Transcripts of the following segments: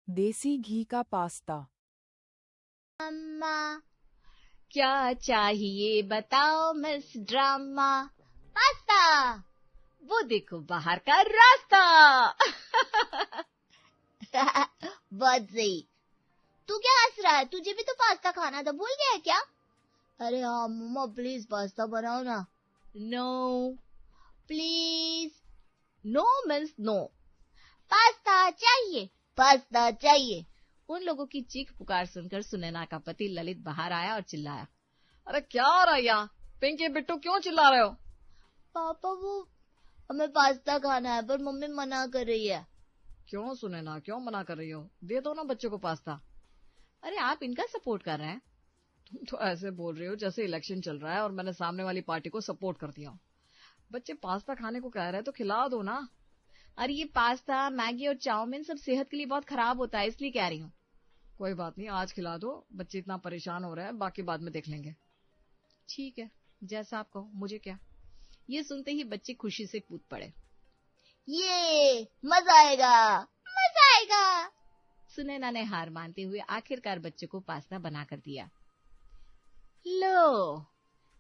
देसी घी का पास्ता। अम्मा, क्या चाहिए बताओ मिस ड्रामा। पास्ता, वो देखो बाहर का रास्ता। बहुत सही। तू क्या हंस रहा है? तुझे भी तो पास्ता खाना था, भूल गया है क्या? अरे हाँ मम्मा, प्लीज पास्ता बनाओ ना। No please, no means no. Pasta चाहिए, पास्ता चाहिए। उन लोगों की चीख पुकार सुनकर सुनैना का पति ललित बाहर आया और चिल्लाया, अरे क्या हो रहा है यहाँ? पिंकी बिट्टू क्यों चिल्ला रहे हो? पापा वो हमें पास्ता खाना है पर मम्मी मना कर रही है। क्यों सुनैना, क्यों मना कर रही हो? दे दो ना बच्चों को पास्ता। अरे आप इनका सपोर्ट कर रहे हैं? तुम तो ऐसे बोल रही हो जैसे इलेक्शन चल रहा है और मैंने सामने वाली पार्टी को सपोर्ट कर दिया। बच्चे पास्ता खाने को कह रहे हैं तो खिला दो ना। अरे ये पास्ता, मैगी और चाउमीन सब सेहत के लिए बहुत खराब होता है, इसलिए कह रही हूँ। कोई बात नहीं, आज खिला दो। बच्चे इतना परेशान हो रहे हैं, बाकी बाद में देख लेंगे। ठीक है, जैसा आप कहो, मुझे क्या। ये सुनते ही बच्चे खुशी से कूद पड़े। ये मजा आएगा, मजा आएगा। सुनैना ने हार मानते हुए आखिरकार बच्चों को पास्ता बना कर दिया। लो,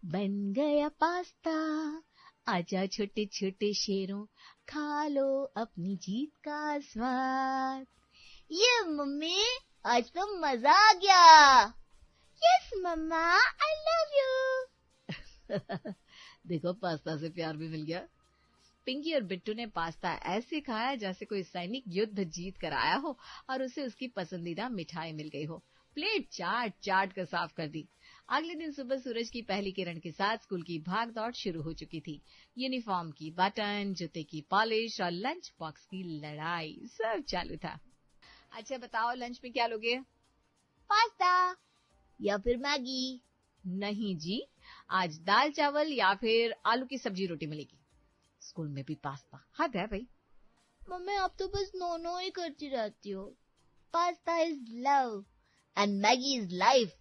बन गया पास्ता। आजा छोटे छोटे शेरों, खा लो अपनी जीत का स्वाद। ये मम्मी, आज तो मजा आ गया। Yes mamma, I love you. देखो, पास्ता से प्यार भी मिल गया। पिंकी और बिट्टू ने पास्ता ऐसे खाया जैसे कोई सैनिक युद्ध जीत कर आया हो और उसे उसकी पसंदीदा मिठाई मिल गई हो। प्लेट चाट चाट कर साफ कर दी। अगले दिन सुबह सूरज की पहली किरण के साथ स्कूल की भाग दौड़ शुरू हो चुकी थी। यूनिफॉर्म की बटन, जूते की पॉलिश और लंच बॉक्स की लड़ाई सब चालू था। अच्छा बताओ, लंच में क्या लोगे? पास्ता या फिर मैगी? नहीं जी, आज दाल चावल या फिर आलू की सब्जी रोटी मिलेगी। स्कूल में भी पास्ता, हद है भाई। मम्मी आप तो बस नो नो ही करती रहती हो। Pasta is love and Maggi is life.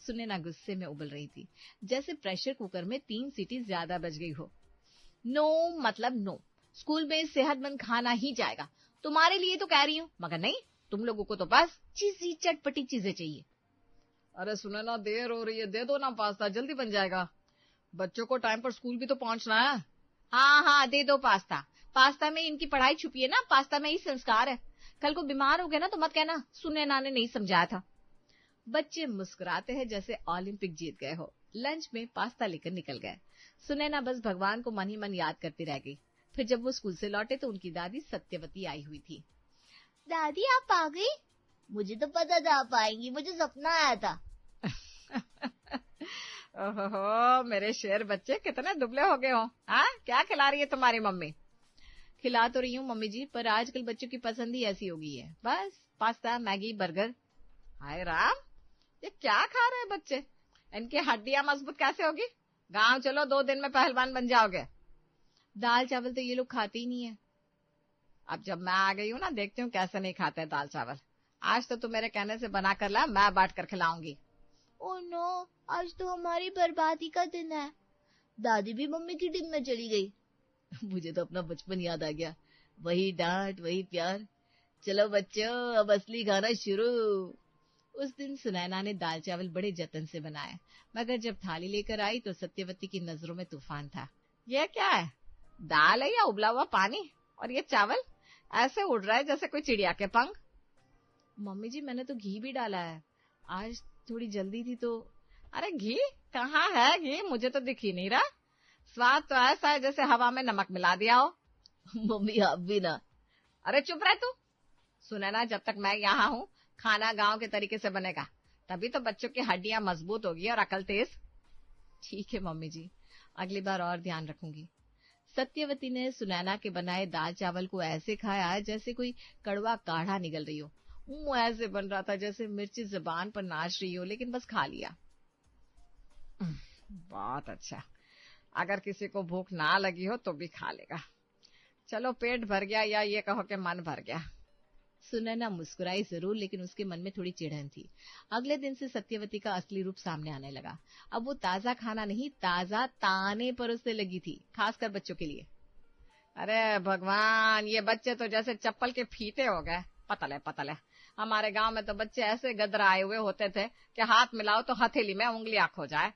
Sunaina गुस्से में उबल रही थी, जैसे प्रेशर कुकर में 3 सीटी ज्यादा बज गई हो। नो मतलब नो, स्कूल में सेहतमंद खाना ही जाएगा। तुम्हारे लिए तो कह रही हूँ, मगर नहीं, तुम लोगों को तो बस चीजी चटपटी चीजें चाहिए। अरे सुनैना, देर हो रही है, दे दो ना पास्ता, जल्दी बन जाएगा। बच्चों को टाइम पर स्कूल भी तो पहुंचना है। हाँ हाँ, दे दो पास्ता। पास्ता में इनकी पढ़ाई छुपी है ना, पास्ता में ही संस्कार है। कल को बीमार हो गए ना तो मत कहना सुनैना ने नहीं समझाया था। बच्चे मुस्कुराते हैं जैसे ओलंपिक जीत गए हो। लंच में पास्ता लेकर निकल गए। सुनैना बस भगवान को मन ही मन याद करती रह गई। फिर जब वो स्कूल से लौटे तो उनकी दादी सत्यवती आई हुई थी। दादी आप आ गई? मुझे तो पता था आप आएंगी, मुझे सपना आया था। ओहो, मेरे शेर बच्चे कितने दुबले हो गए हो। हाँ, क्या खिला रही है तुम्हारी मम्मी? खिला तो रही हूँ मम्मी जी, पर आजकल बच्चों की पसंद ही ऐसी हो गई है, बस पास्ता मैगी बर्गर। हाय राम, ये क्या खा रहे हैं बच्चे? इनकी हड्डियां मजबूत कैसे होगी? गांव चलो, 2 दिन में पहलवान बन जाओगे। दाल चावल तो ये लोग खाते ही नहीं है। अब जब मैं आ गई हूँ ना, देखती हूँ कैसे नहीं खाते हैं दाल चावल। आज तो तू मेरे कहने से बना कर ला, मैं बांट कर खिलाऊंगी। ओह नो, आज तो हमारी बर्बादी का दिन है। दादी भी मम्मी की टीम में चली गई। मुझे तो अपना बचपन याद आ गया, वही डांट वही प्यार। चलो बच्चों, अब असली खाना शुरू। उस दिन सुनैना ने दाल चावल बड़े जतन से बनाए, मगर जब थाली लेकर आई तो सत्यवती की नजरों में तूफान था। ये क्या है? दाल है या उबला हुआ पानी? और ये चावल ऐसे उड़ रहा है जैसे कोई चिड़िया के पंख। मम्मी जी, मैंने तो घी भी डाला है, आज थोड़ी जल्दी थी तो। अरे घी कहाँ है? घी मुझे तो दिख ही नहीं रहा। स्वाद तो ऐसा है जैसे हवा में नमक मिला दिया हो। मम्मी आप भी ना। अरे चुप रह तू। सुने ना, जब तक मैं यहाँ हूँ खाना गांव के तरीके से बनेगा, तभी तो बच्चों की हड्डियां मजबूत होगी और अकल तेज। ठीक है मम्मी जी, अगली बार और ध्यान रखूंगी। सत्यवती ने सुनैना के बनाए दाल चावल को ऐसे खाया जैसे कोई कड़वा काढ़ा निगल रही हो। मुंह ऐसे बन रहा था जैसे मिर्ची जबान पर नाच रही हो, लेकिन बस खा लिया। बहुत अच्छा, अगर किसी को भूख ना लगी हो तो भी खा लेगा। चलो, पेट भर गया या ये कहो कि मन भर गया। सुनैना मुस्कुराई जरूर, लेकिन उसके मन में थोड़ी चिढ़न थी। अगले दिन से सत्यवती का असली रूप सामने आने लगा। अब वो ताजा खाना नहीं, ताजा ताने परोसने लगी थी, खासकर बच्चों के लिए। अरे भगवान, ये बच्चे तो जैसे चप्पल के फीते हो गए, पतले पतले। हमारे गांव में तो बच्चे ऐसे गदराए हुए होते थे कि हाथ मिलाओ तो हथेली में उंगलियां खो जाए।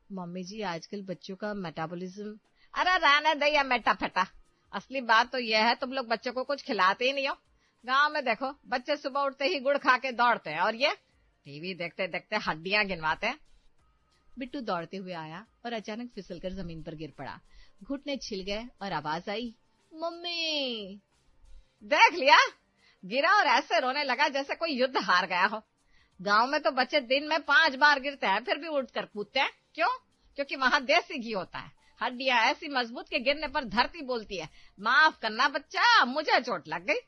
मम्मी जी, आजकल बच्चों का मेटाबॉलिज्म। अरे रहने दे या मेटा फेटा, असली बात तो यह है तुम लोग बच्चों को कुछ खिलाते ही नहीं हो। गांव में देखो बच्चे सुबह उठते ही गुड़ खा के दौड़ते हैं और ये टीवी देखते देखते हड्डियां गिनवाते हैं। बिट्टू दौड़ते हुए आया और अचानक फिसलकर जमीन पर गिर पड़ा। घुटने छिल गए और आवाज आई, मम्मी। देख लिया, गिरा और ऐसे रोने लगा जैसे कोई युद्ध हार गया हो। गांव में तो बच्चे दिन में 5 बार गिरते हैं फिर भी उठकर कूदते हैं। क्यों? क्योंकि वहां देसी घी होता है। हड्डियां ऐसी मजबूत के गिरने पर धरती बोलती है, माफ करना बच्चा, मुझे चोट लग गई।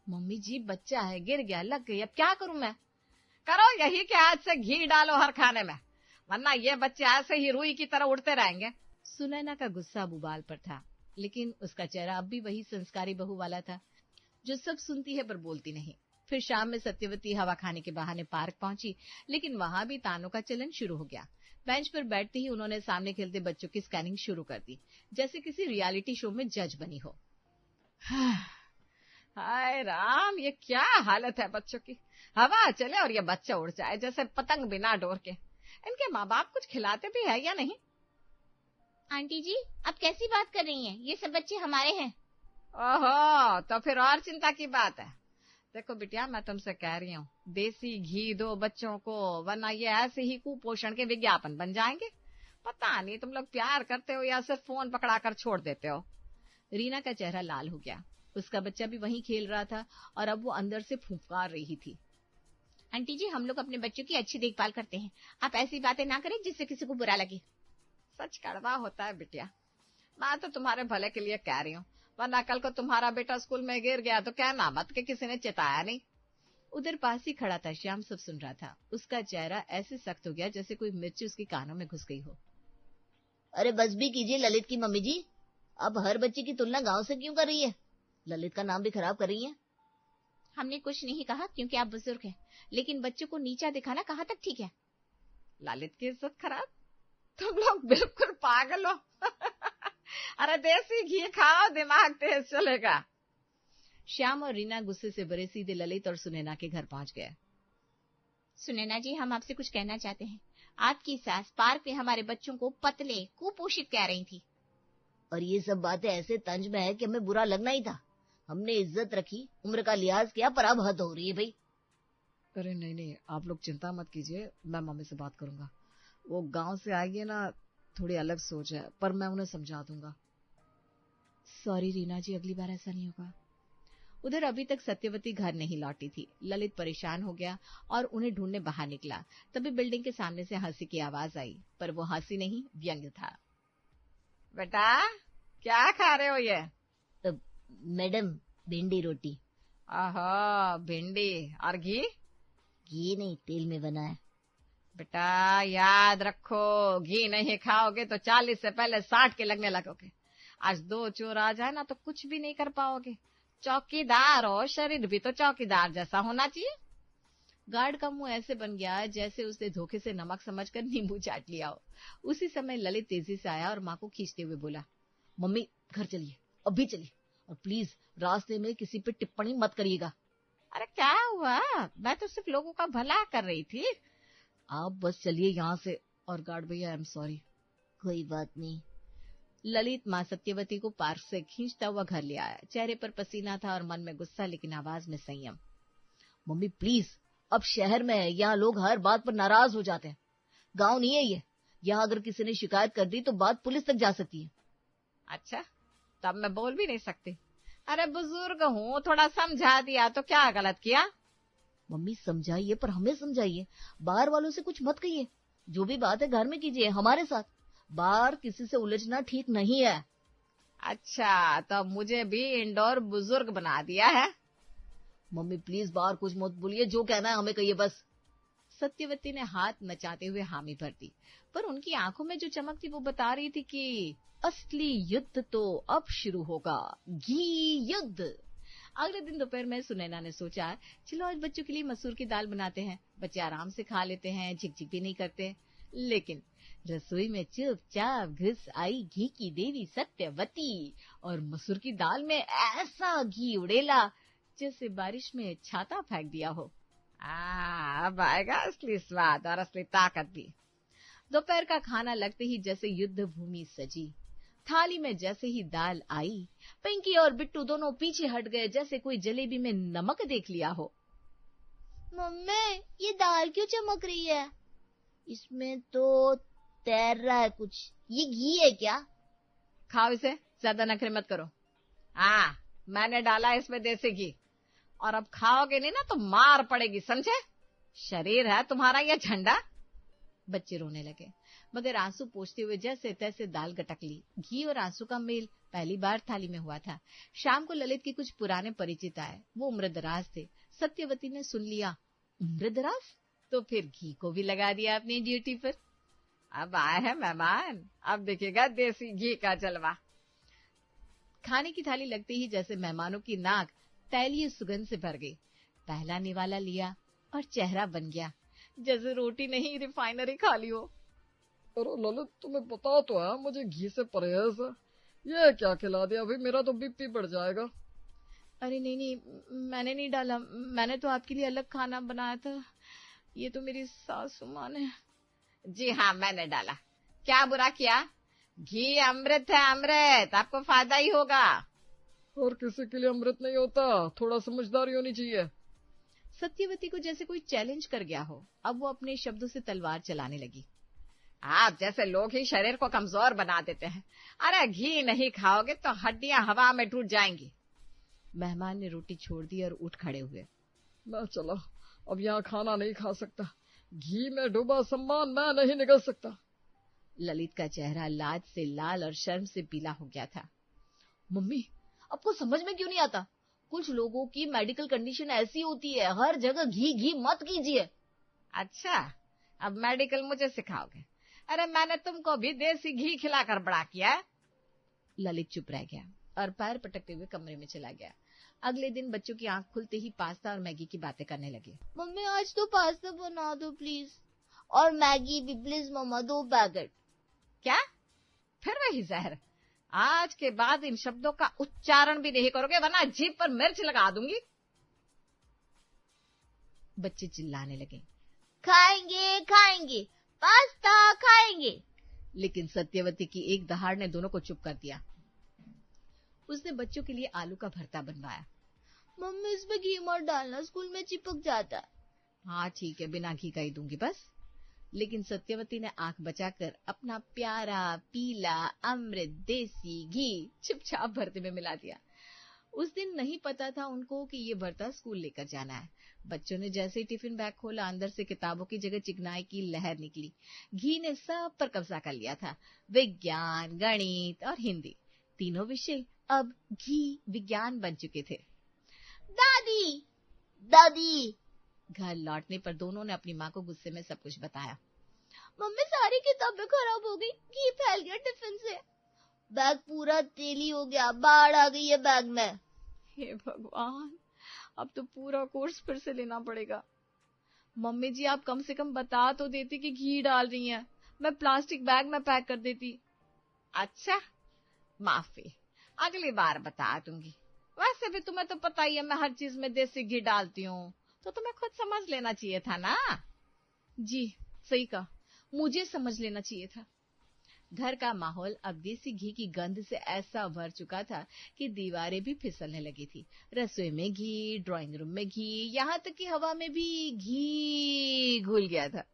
मम्मी जी, बच्चा है, गिर गया, लग गई, अब क्या करूं मैं? करो यही कि आज से घी डालो हर खाने में, वरना ये बच्चे ऐसे ही रुई की तरह उड़ते रहेंगे। सुनैना का गुस्सा अब उबाल पर था, लेकिन उसका चेहरा अब भी वही संस्कारी बहू वाला था जो सब सुनती है पर बोलती नहीं। फिर शाम में सत्यवती हवा खाने के बहाने पार्क पहुंची, लेकिन वहां भी तानों का चलन शुरू हो गया। बेंच पर बैठते ही उन्होंने सामने खेलते बच्चों की स्कैनिंग शुरू कर दी, जैसे किसी रियलिटी शो में जज बनी हो। हाय राम, ये क्या हालत है बच्चों की। हवा चले और ये बच्चा उड़ जाए जैसे पतंग बिना डोर के। इनके माँ बाप कुछ खिलाते भी है या नहीं? आंटी जी, आप कैसी बात कर रही हैं? ये सब बच्चे हमारे हैं। ओहो, तो फिर और चिंता की बात है। देखो बिटिया, मैं तुमसे कह रही हूँ, देसी घी दो बच्चों को, वरना ये ऐसे ही कुपोषण के विज्ञापन बन जाएंगे। पता नहीं तुम लोग प्यार करते हो या सिर्फ फोन पकड़ा कर छोड़ देते हो। रीना का चेहरा लाल हो गया। उसका बच्चा भी वहीं खेल रहा था और अब वो अंदर से फुफकार रही थी। आंटी जी, हम लोग अपने बच्चों की अच्छी देखभाल करते हैं। आप ऐसी बातें ना करें जिससे किसी को बुरा लगे। सच कड़वा होता है बिटिया, मैं तो तुम्हारे भले के लिए कह रही हूँ, वरना कल को तुम्हारा बेटा स्कूल में गिर गया तो कहना मत कि किसी ने चेताया नहीं। उधर पास ही खड़ा था श्याम, सब सुन रहा था। उसका चेहरा ऐसे सख्त हो गया जैसे कोई मिर्च उसके कानों में घुस गई हो। अरे बस भी कीजिए ललित की मम्मी जी, अब हर बच्चे की तुलना गांव से क्यों कर रही है? ललित का नाम भी खराब कर रही है। हमने कुछ नहीं कहा क्योंकि आप बुजुर्ग हैं, लेकिन बच्चों को नीचा दिखाना कहाँ तक ठीक है? ललित की इज्जत खराब? तुम लोग बिल्कुल पागल हो। अरे देसी घी खाओ, दिमाग तेज चलेगा। श्याम और रीना गुस्से से भरे सीधे ललित और सुनैना के घर पहुंच गए। सुनैना जी, हम आपसे कुछ कहना चाहते हैं। आपकी सास पार्क में हमारे बच्चों को पतले कुपोषित कह रही थी। और ये सब बातें ऐसे तंज में है कि हमें बुरा लगना ही था। हमने इज्जत रखी, उम्र का लिहाज किया, पर अब हद हो रही है भाई। अरे नहीं नहीं, आप लोग चिंता मत कीजिए, मैं मम्मी से बात करूंगा। वो गांव से आई है ना, थोड़ी अलग सोच है, पर मैं उन्हें समझा दूंगा। सॉरी रीना जी, अगली बार ऐसा नहीं होगा। उधर अभी तक सत्यवती घर नहीं लौटी थी। ललित परेशान हो गया और उन्हें ढूंढने बाहर निकला। तभी बिल्डिंग के सामने से हंसी की आवाज आई, पर वो हंसी नहीं, व्यंग्य था। बेटा, क्या खा रहे हो ये? मैडम, भिंडी रोटी। आहा, भिंडी और घी? घी नहीं, तेल में बना है। बेटा याद रखो, घी नहीं खाओगे तो 40 से पहले 60 के लगने लगोगे। आज 2 चोर आ जाए ना तो कुछ भी नहीं कर पाओगे। चौकीदार हो, शरीर भी तो चौकीदार जैसा होना चाहिए। गार्ड का मुंह ऐसे बन गया जैसे उसने धोखे से नमक समझकर नींबू चाट लिया हो। उसी समय ललित तेजी से आया और माँ को खींचते हुए बोला, मम्मी घर चलिए, अभी चलिए, और प्लीज रास्ते में किसी पे टिप्पणी मत करिएगा। अरे क्या हुआ, मैं तो सिर्फ लोगों का भला कर रही थी। आप बस चलिए यहाँ से। और गार्ड भैया, आई एम सॉरी। कोई बात नहीं। ललित माँ सत्यवती को पार्क से खींचता हुआ घर ले आया। चेहरे पर पसीना था और मन में गुस्सा, लेकिन आवाज में संयम। मम्मी प्लीज, अब शहर में है, यहाँ लोग हर बात पर नाराज हो जाते हैं। गांव नहीं है ये, यहाँ अगर किसी ने शिकायत कर दी तो बात पुलिस तक जा सकती है। अच्छा, तब मैं बोल भी नहीं सकती। अरे बुजुर्ग हूँ, थोड़ा समझा दिया तो क्या गलत किया? मम्मी समझाइए, पर हमें समझाइए, बाहर वालों से कुछ मत कहिए। जो भी बात है घर में कीजिए हमारे साथ। बाहर किसी से उलझना ठीक नहीं है। अच्छा, तो मुझे भी इंडोर बुजुर्ग बना दिया है। मम्मी प्लीज बाहर कुछ मत बोलिए, जो कहना है हमें कहिए बस। सत्यवती ने हाथ नचाते हुए हामी भर दी, पर उनकी आंखों में जो चमक थी वो बता रही थी कि असली युद्ध तो अब शुरू होगा, घी युद्ध। अगले दिन दोपहर में सुनैना ने सोचा, चलो आज बच्चों के लिए मसूर की दाल बनाते हैं। बच्चे आराम से खा लेते हैं, झिकझिक भी नहीं करते। लेकिन रसोई में चुपचाप घुस आई घी की देवी सत्यवती और मसूर की दाल में ऐसा घी उड़ेला जैसे बारिश में छाता फेंक दिया हो। अब आएगा असली स्वाद और असली ताकत भी। दोपहर का खाना लगते ही जैसे युद्ध भूमि सजी। थाली में जैसे ही दाल आई, पिंकी और बिट्टू दोनों पीछे हट गए जैसे कोई जलेबी में नमक देख लिया हो। मम्मी, ये दाल क्यों चमक रही है? इसमें तो तैर रहा है कुछ। ये घी है क्या? खाओ इसे, ज्यादा नखरे मत करो। मैंने डाला इसमें देसी घी, और अब खाओगे नहीं ना तो मार पड़ेगी, समझे? शरीर है तुम्हारा या झंडा? बच्चे रोने लगे, मगर आंसू पोंछते हुए जैसे तैसे दाल गटक ली। घी और आंसू का मेल पहली बार थाली में हुआ था। शाम को ललित के कुछ पुराने परिचित आए। वो उम्रदराज थे। सत्यवती ने सुन लिया, उम्रदराज? तो फिर घी को भी लगा दिया अपनी ड्यूटी पर। अब आए हैं मेहमान, अब दिखेगा देसी घी का जलवा। खाने की थाली लगते ही जैसे मेहमानों की नाक तैलीय सुगंध से भर गई। पहला निवाला लिया और चेहरा बन गया जैसे रोटी नहीं रिफाइनरी खा ली हो। अरे ललित, तुम्हें पता तो है मुझे घी से परहेज है। ये क्या खिला दिया भाई, मेरा तो बीपी बढ़ जाएगा। अरे नहीं, मैंने नहीं डाला। मैंने तो आपके लिए अलग खाना बनाया था। ये तो मेरी सासू माँ ने। जी हाँ, मैंने डाला। क्या बुरा किया? घी अमृत है, अमृत। आपको फायदा ही होगा। और किसी के लिए अमृत नहीं होता, थोड़ा समझदारी होनी चाहिए। सत्यवती को जैसे कोई चैलेंज कर गया हो। अब वो अपने शब्दों से तलवार चलाने लगी। आप जैसे लोग ही शरीर को कमजोर बना देते हैं। अरे घी नहीं खाओगे तो हड्डियां हवा में टूट जाएंगी। मेहमान ने रोटी छोड़ दी और उठ खड़े हुए। मैं चला, अब यहाँ खाना नहीं खा सकता। घी में डूबा सम्मान मैं नहीं निकल सकता। ललित का चेहरा लाज से लाल और शर्म से पीला हो गया था। मम्मी, आपको समझ में क्यों नहीं आता? कुछ लोगों की मेडिकल कंडीशन ऐसी होती है, हर जगह घी घी मत कीजिए। अच्छा, अब मेडिकल मुझे सिखाओगे? अरे मैंने तुमको भी देसी घी खिलाकर बड़ा किया है। ललित चुप रह गया और पैर पटकते हुए कमरे में चला गया। अगले दिन बच्चों की आंख खुलते ही पास्ता और मैगी की बातें करने लगे। मम्मी, आज तो पास्ता बना दो प्लीज, और मैगी भी प्लीज मम्मा, 2 पैकेट। क्या? फिर वही जहर? आज के बाद इन शब्दों का उच्चारण भी नहीं करोगे, वरना जीभ पर मिर्च लगा दूंगी। बच्चे चिल्लाने लगे, खाएंगे खाएंगे, पास्ता खाएंगे। लेकिन सत्यवती की एक दहाड़ ने दोनों को चुप कर दिया। उसने बच्चों के लिए आलू का भरता बनवाया। मम्मी, इसमें घी मत डालना, स्कूल में चिपक जाता है। हाँ ठीक है, बिना घी का ही दूंगी बस। लेकिन सत्यवती ने आंख बचाकर अपना प्यारा पीला अमृत देसी घी चुपचाप भरते में मिला दिया। उस दिन नहीं पता था उनको कि ये भरता स्कूल लेकर जाना है। बच्चों ने जैसे ही टिफिन बैग खोला, अंदर से किताबों की जगह चिकनाई की लहर निकली। घी ने सब पर कब्जा कर लिया था। विज्ञान, गणित और हिंदी, तीनों विषय अब घी विज्ञान बन चुके थे। दादी दादी, घर लौटने पर दोनों ने अपनी माँ को गुस्से में सब कुछ बताया। मम्मी, सारी किताबें खराब हो गई, घी फैल गया टिफिन से, बैग पूरा तेली हो गया, बाढ़ आ गई है बैग में। हे भगवान, अब तो पूरा कोर्स फिर से लेना पड़ेगा। मम्मी जी, आप कम से कम बता तो देती कि घी डाल रही हैं, मैं प्लास्टिक बैग में पैक कर देती। अच्छा, माफी, अगली बार बता दूंगी। वैसे भी तुम्हें तो पता ही है मैं हर चीज में देसी घी डालती हूँ, तो तुम्हें खुद समझ लेना चाहिए था ना। जी सही कहा, मुझे समझ लेना चाहिए था। घर का माहौल अब देसी घी की गंध से ऐसा भर चुका था कि दीवारें भी फिसलने लगी थी। रसोई में घी, ड्राइंग रूम में घी, यहाँ तक कि हवा में भी घी घुल गया था।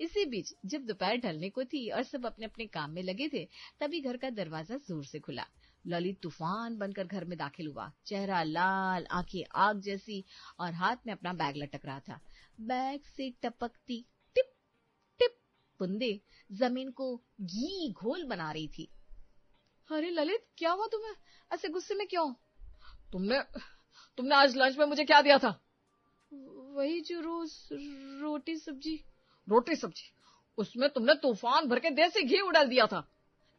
इसी बीच जब दोपहर ढलने को थी और सब अपने अपने काम में लगे थे, तभी घर का दरवाजा जोर से खुला। ललित तूफान बनकर घर में दाखिल हुआ। चेहरा लाल, आंखें आग जैसी, और हाथ में अपना बैग लटक रहा था। बैग से टपकती टिप टिप बूंदें जमीन को घी घोल बना रही थी। अरे ललित, क्या हुआ तुम्हें? ऐसे गुस्से में क्यों? तुमने आज लंच में मुझे क्या दिया था? वही जो रोज रोटी सब्जी। रोटी सब्जी? उसमें तुमने तूफान भर के देसी घी उड़ाल दिया था।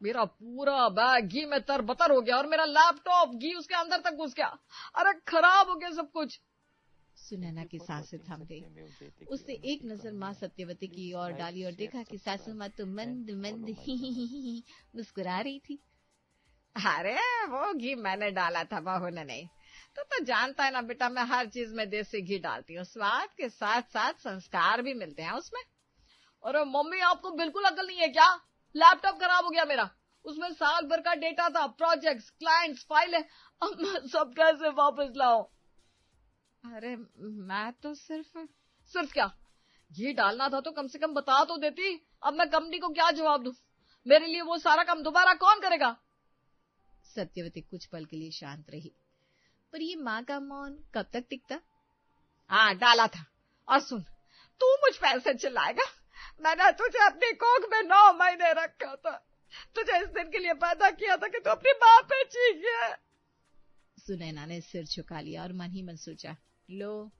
मेरा पूरा बैग घी में तरबतर हो गया और मेरा लैपटॉप घी उसके अंदर तक घुस गया। अरे खराब हो गया सब कुछ। सुनैना की सांसें थम गई। उसने एक नजर माँ सत्यवती की ओर डाली और देखा कि सासू माँ तो मंद मंद ही मुस्कुरा रही थी। अरे वो घी मैंने डाला था, बहू ने नहीं। तो जानता है ना बेटा, मैं हर चीज में देसी घी डालती हूँ, स्वाद के साथ साथ संस्कार भी मिलते हैं उसमें। अरे मम्मी, आपको बिल्कुल अकल नहीं है क्या? लैपटॉप खराब हो गया मेरा, उसमें साल भर का डेटा था, प्रोजेक्ट्स, क्लाइंट्स, फाइलें, अब मैं सब कैसे वापस लाऊं? अरे मैं तो सिर्फ क्या, घी डालना था तो कम से कम बता तो देती। अब मैं कंपनी को क्या जवाब दूं? मेरे लिए वो सारा काम दोबारा कौन करेगा? सत्यवती कुछ पल के लिए शांत रही, पर ये माँ का मौन कब तक टिकता? हाँ डाला था। और सुन, तू मुझ पर ऐसे चिल्लाएगा? मैंने तुझे अपनी कोख में 9 महीने रखा था, तुझे इस दिन के लिए पैदा किया था कि तू अपनी माँ पे चीखे। सुनैना ने सिर झुका लिया और मन ही मन सोचा, लो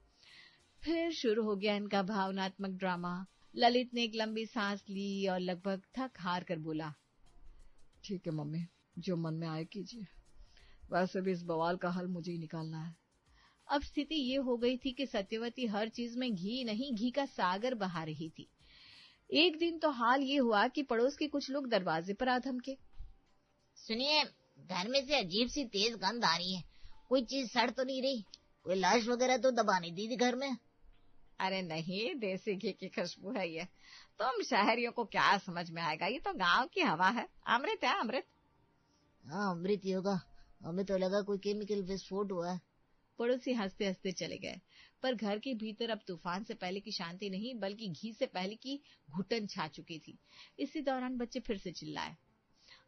फिर शुरू हो गया इनका भावनात्मक ड्रामा। ललित ने एक लंबी सांस ली और लगभग थक हार कर बोला, ठीक है मम्मी, जो मन में आए कीजिए, वैसे भी इस बवाल का हल मुझे ही निकालना है। अब स्थिति ये हो गई थी कि सत्यवती हर चीज में घी नहीं, घी का सागर बहा रही थी। एक दिन तो हाल ये हुआ कि पड़ोस के कुछ लोग दरवाजे पर आ धमके, सुनिए, घर में से अजीब सी तेज गंध आ रही है, कोई चीज सड़ तो नहीं रही? कोई लाश वगैरह तो दबा नहीं दी थी घर में? अरे नहीं, देसी घी की खुशबू है ये। तुम शहरियों को क्या समझ में आएगा, ये तो गांव की हवा है, अमृत है अमृत। हाँ अमृत ही होगा, हमें तो लगा कोई केमिकल विस्फोट हुआ है। पड़ोसी हंसते हंसते चले गए, पर घर के भीतर अब तूफान से पहले की शांति नहीं बल्कि घी से पहले की घुटन छा चुकी थी। इसी दौरान बच्चे फिर से चिल्लाए,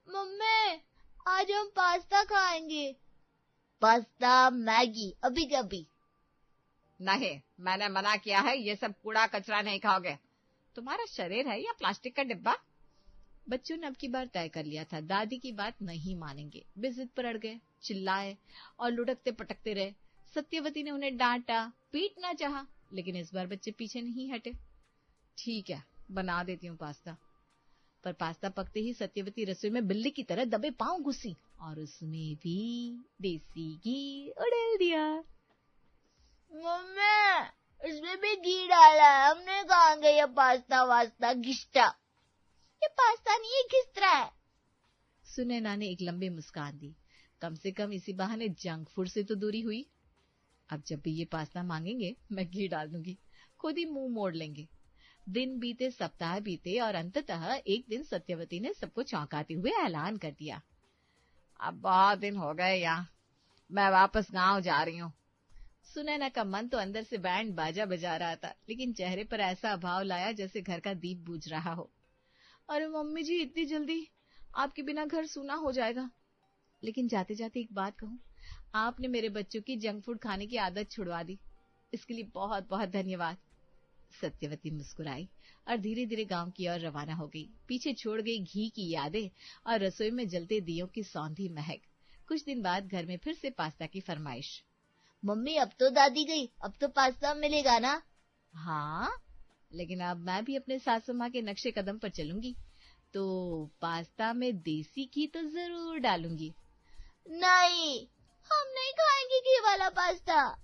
मम्मी आज हम पास्ता खाएंगे। पास्ता, मैगी, अभी कभी? नहीं, मैंने मना किया है, ये सब कूड़ा कचरा नहीं खाओगे। तुम्हारा शरीर है या प्लास्टिक का डिब्बा? बच्चों ने अब की बार तय कर लिया था, दादी की बात नहीं मानेंगे। वे जिद पर अड़ गए, चिल्लाए और लुढ़कते पटकते रहे। सत्यवती ने उन्हें डांटा, पीटना चाहा, लेकिन इस बार बच्चे पीछे नहीं हटे। ठीक है, बना देती हूँ पास्ता। पर पास्ता पकते ही सत्यवती रसोई में बिल्ली की तरह दबे पांव घुसी और उसमें भी देसी घी उड़ेल दिया। मम्मी इसमें भी घी डाला है, हमने खाएंगे ये पास्ता वास्ता घिस्टा। ये पास्ता नहीं, ये घिस्ट्रा है। सुनैना ने एक लंबी मुस्कान दी, कम से कम इसी बहाने जंक फूड से तो दूरी हुई। अब जब भी ये पास्ता मांगेंगे मैं घी डाल दूंगी, खुद ही मुंह मोड़ लेंगे। दिन बीते, सप्ताह बीते और अंततः एक दिन सत्यवती ने सबको चौंकाते हुए ऐलान कर दिया, अब बहुत दिन हो गए यहाँ, मैं वापस गांव जा रही हूँ। सुनैना का मन तो अंदर से बैंड बाजा बजा रहा था, लेकिन चेहरे पर ऐसा भाव लाया जैसे घर का दीप बुझ रहा हो। अरे मम्मी जी, इतनी जल्दी? आपके बिना घर सूना हो जाएगा। लेकिन जाते जाते एक बात कहूँ, आपने मेरे बच्चों की जंक फूड खाने की आदत छुड़वा दी, इसके लिए बहुत बहुत धन्यवाद। सत्यवती मुस्कुराई और धीरे धीरे गांव की ओर रवाना हो गई। पीछे छोड़ गई घी की यादें और रसोई में जलते दियों की सौंधी महक। कुछ दिन बाद घर में फिर से पास्ता की फरमाइश। मम्मी अब तो दादी गई, अब तो पास्ता मिलेगा ना? हाँ, लेकिन अब मैं भी अपने सासू माँ के नक्शे कदम पर चलूंगी, तो पास्ता में देसी घी तो जरूर डालूंगी। नहीं, हम नहीं खाएंगे घी वाला पास्ता।